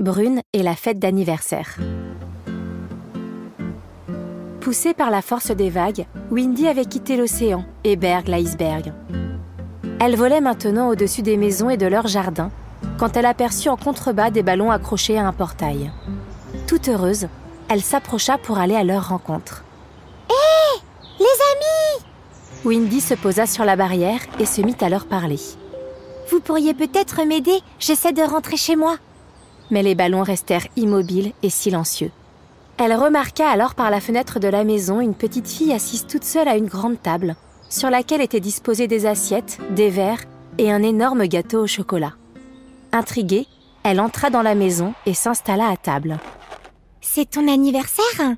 Brune et la fête d'anniversaire. Poussée par la force des vagues, Windy avait quitté l'océan et Berg l'iceberg. Elle volait maintenant au-dessus des maisons et de leurs jardins, quand elle aperçut en contrebas des ballons accrochés à un portail. Toute heureuse, elle s'approcha pour aller à leur rencontre. Hé, les amis! Windy se posa sur la barrière et se mit à leur parler. Vous pourriez peut-être m'aider, j'essaie de rentrer chez moi. Mais les ballons restèrent immobiles et silencieux. Elle remarqua alors par la fenêtre de la maison une petite fille assise toute seule à une grande table, sur laquelle étaient disposées des assiettes, des verres et un énorme gâteau au chocolat. Intriguée, elle entra dans la maison et s'installa à table. « C'est ton anniversaire ?»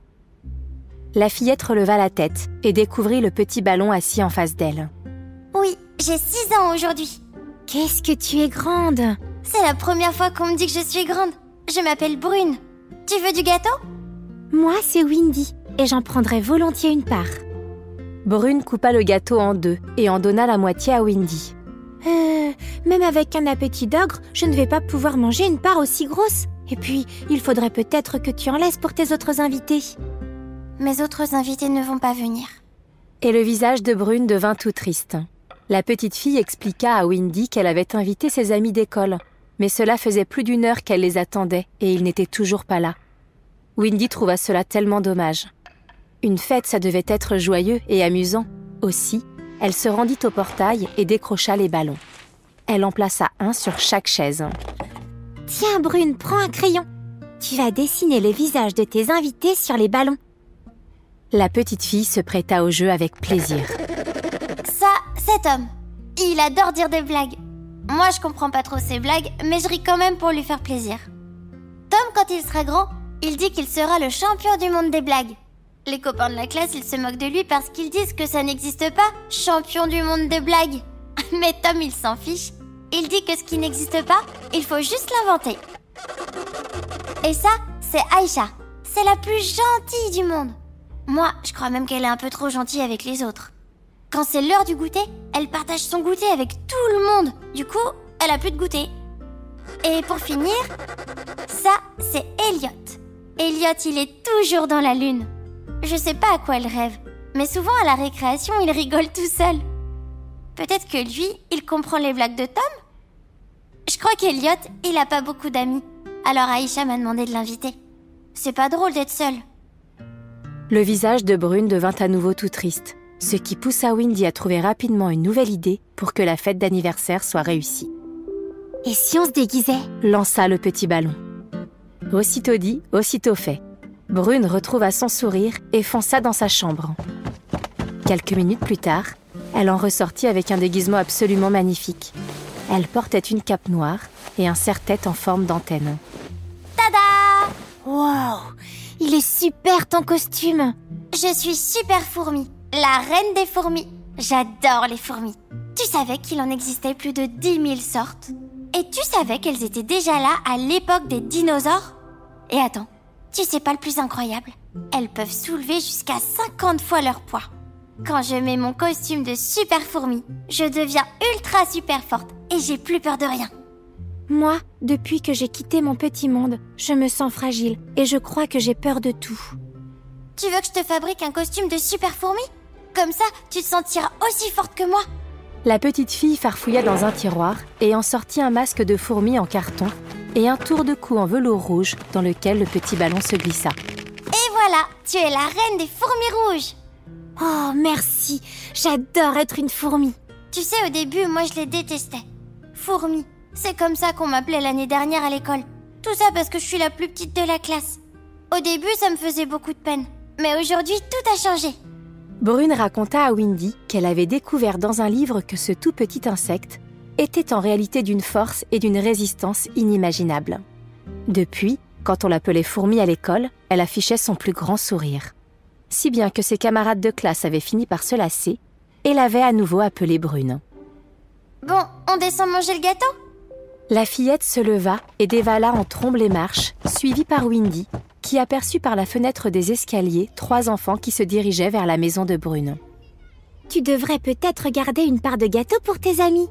La fillette releva la tête et découvrit le petit ballon assis en face d'elle. « Oui, j'ai 6 ans aujourd'hui. »« Qu'est-ce que tu es grande !» C'est la première fois qu'on me dit que je suis grande. Je m'appelle Brune. Tu veux du gâteau ? Moi, c'est Windy, et j'en prendrai volontiers une part. Brune coupa le gâteau en deux et en donna la moitié à Windy. Même avec un appétit d'ogre, je ne vais pas pouvoir manger une part aussi grosse. Et puis, il faudrait peut-être que tu en laisses pour tes autres invités. Mes autres invités ne vont pas venir. Et le visage de Brune devint tout triste. La petite fille expliqua à Windy qu'elle avait invité ses amis d'école, mais cela faisait plus d'1 heure qu'elle les attendait et ils n'étaient toujours pas là. Windy trouva cela tellement dommage. Une fête, ça devait être joyeux et amusant. Aussi, elle se rendit au portail et décrocha les ballons. Elle en plaça un sur chaque chaise. « Tiens, Brune, prends un crayon. Tu vas dessiner les visages de tes invités sur les ballons. » La petite fille se prêta au jeu avec plaisir. Ça, c'est Tom. Il adore dire des blagues. Moi, je comprends pas trop ses blagues, mais je ris quand même pour lui faire plaisir. Tom, quand il sera grand, il dit qu'il sera le champion du monde des blagues. Les copains de la classe, ils se moquent de lui parce qu'ils disent que ça n'existe pas, champion du monde des blagues. Mais Tom, il s'en fiche. Il dit que ce qui n'existe pas, il faut juste l'inventer. Et ça, c'est Aïcha. C'est la plus gentille du monde. Moi, je crois même qu'elle est un peu trop gentille avec les autres. Quand c'est l'heure du goûter, elle partage son goûter avec tout le monde. Du coup, elle a plus de goûter. Et pour finir, ça, c'est Elliot. Elliot, il est toujours dans la lune. Je sais pas à quoi il rêve, mais souvent à la récréation, il rigole tout seul. Peut-être que lui, il comprend les blagues de Tom ? Je crois qu'Elliot, il a pas beaucoup d'amis. Alors Aïcha m'a demandé de l'inviter. C'est pas drôle d'être seule. Le visage de Brune devint à nouveau tout triste, ce qui poussa Windy à trouver rapidement une nouvelle idée pour que la fête d'anniversaire soit réussie. « Et si on se déguisait ?» lança le petit ballon. Aussitôt dit, aussitôt fait. Brune retrouva son sourire et fonça dans sa chambre. Quelques minutes plus tard, elle en ressortit avec un déguisement absolument magnifique. Elle portait une cape noire et un serre-tête en forme d'antenne. Tada ! Wow, il est super ton costume. Je suis Super Fourmi, la reine des fourmis. J'adore les fourmis. Tu savais qu'il en existait plus de 10 000 sortes ? Et tu savais qu'elles étaient déjà là à l'époque des dinosaures ? Et attends, tu sais pas le plus incroyable ? Elles peuvent soulever jusqu'à 50 fois leur poids. Quand je mets mon costume de Super Fourmi, je deviens ultra super forte et j'ai plus peur de rien. Moi, depuis que j'ai quitté mon petit monde, je me sens fragile et je crois que j'ai peur de tout. Tu veux que je te fabrique un costume de Super Fourmi ? Comme ça, tu te sentiras aussi forte que moi. La petite fille farfouilla dans un tiroir et en sortit un masque de fourmi en carton et un tour de cou en velours rouge dans lequel le petit ballon se glissa. Et voilà, tu es la reine des fourmis rouges. Oh, merci. J'adore être une fourmi. Tu sais, au début, moi, je les détestais. Fourmi, c'est comme ça qu'on m'appelait l'année dernière à l'école. Tout ça parce que je suis la plus petite de la classe. Au début, ça me faisait beaucoup de peine. Mais aujourd'hui, tout a changé. Brune raconta à Windy qu'elle avait découvert dans un livre que ce tout petit insecte était en réalité d'une force et d'une résistance inimaginables. Depuis, quand on l'appelait Fourmi à l'école, elle affichait son plus grand sourire. Si bien que ses camarades de classe avaient fini par se lasser et l'avaient à nouveau appelée Brune. Bon, on descend manger le gâteau ? La fillette se leva et dévala en trombe les marches, suivie par Windy, qui aperçut par la fenêtre des escaliers 3 enfants qui se dirigeaient vers la maison de Brune. Tu devrais peut-être garder une part de gâteau pour tes amis.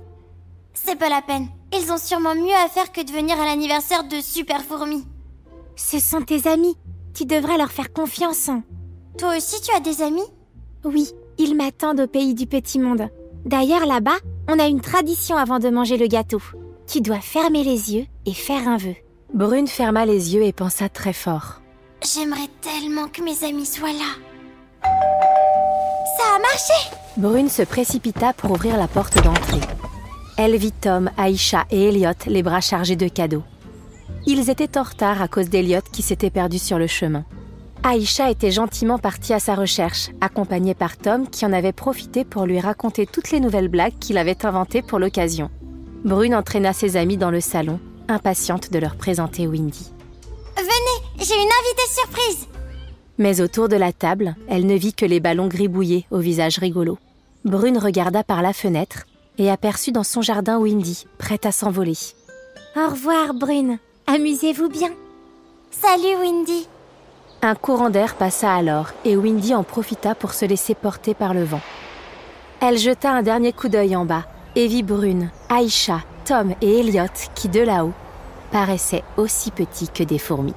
C'est pas la peine. Ils ont sûrement mieux à faire que de venir à l'anniversaire de Super Fourmi. Ce sont tes amis. Tu devrais leur faire confiance. Toi aussi, tu as des amis? Oui, ils m'attendent au pays du petit monde. D'ailleurs, là-bas, on a une tradition avant de manger le gâteau. Tu dois fermer les yeux et faire un vœu. Brune ferma les yeux et pensa très fort. J'aimerais tellement que mes amis soient là. Ça a marché! Brune se précipita pour ouvrir la porte d'entrée. Elle vit Tom, Aïcha et Elliot les bras chargés de cadeaux. Ils étaient en retard à cause d'Elliot qui s'était perdu sur le chemin. Aïcha était gentiment partie à sa recherche, accompagnée par Tom qui en avait profité pour lui raconter toutes les nouvelles blagues qu'il avait inventées pour l'occasion. Brune entraîna ses amis dans le salon, impatiente de leur présenter Windy. Venez, j'ai une invitée surprise! Mais autour de la table, elle ne vit que les ballons gribouillés au visage rigolo. Brune regarda par la fenêtre et aperçut dans son jardin Windy, prête à s'envoler. Au revoir, Brune. Amusez-vous bien. Salut, Windy. Un courant d'air passa alors et Windy en profita pour se laisser porter par le vent. Elle jeta un dernier coup d'œil en bas et vit Brune, Aïcha, Tom et Elliot qui, de là-haut, paraissaient aussi petits que des fourmis.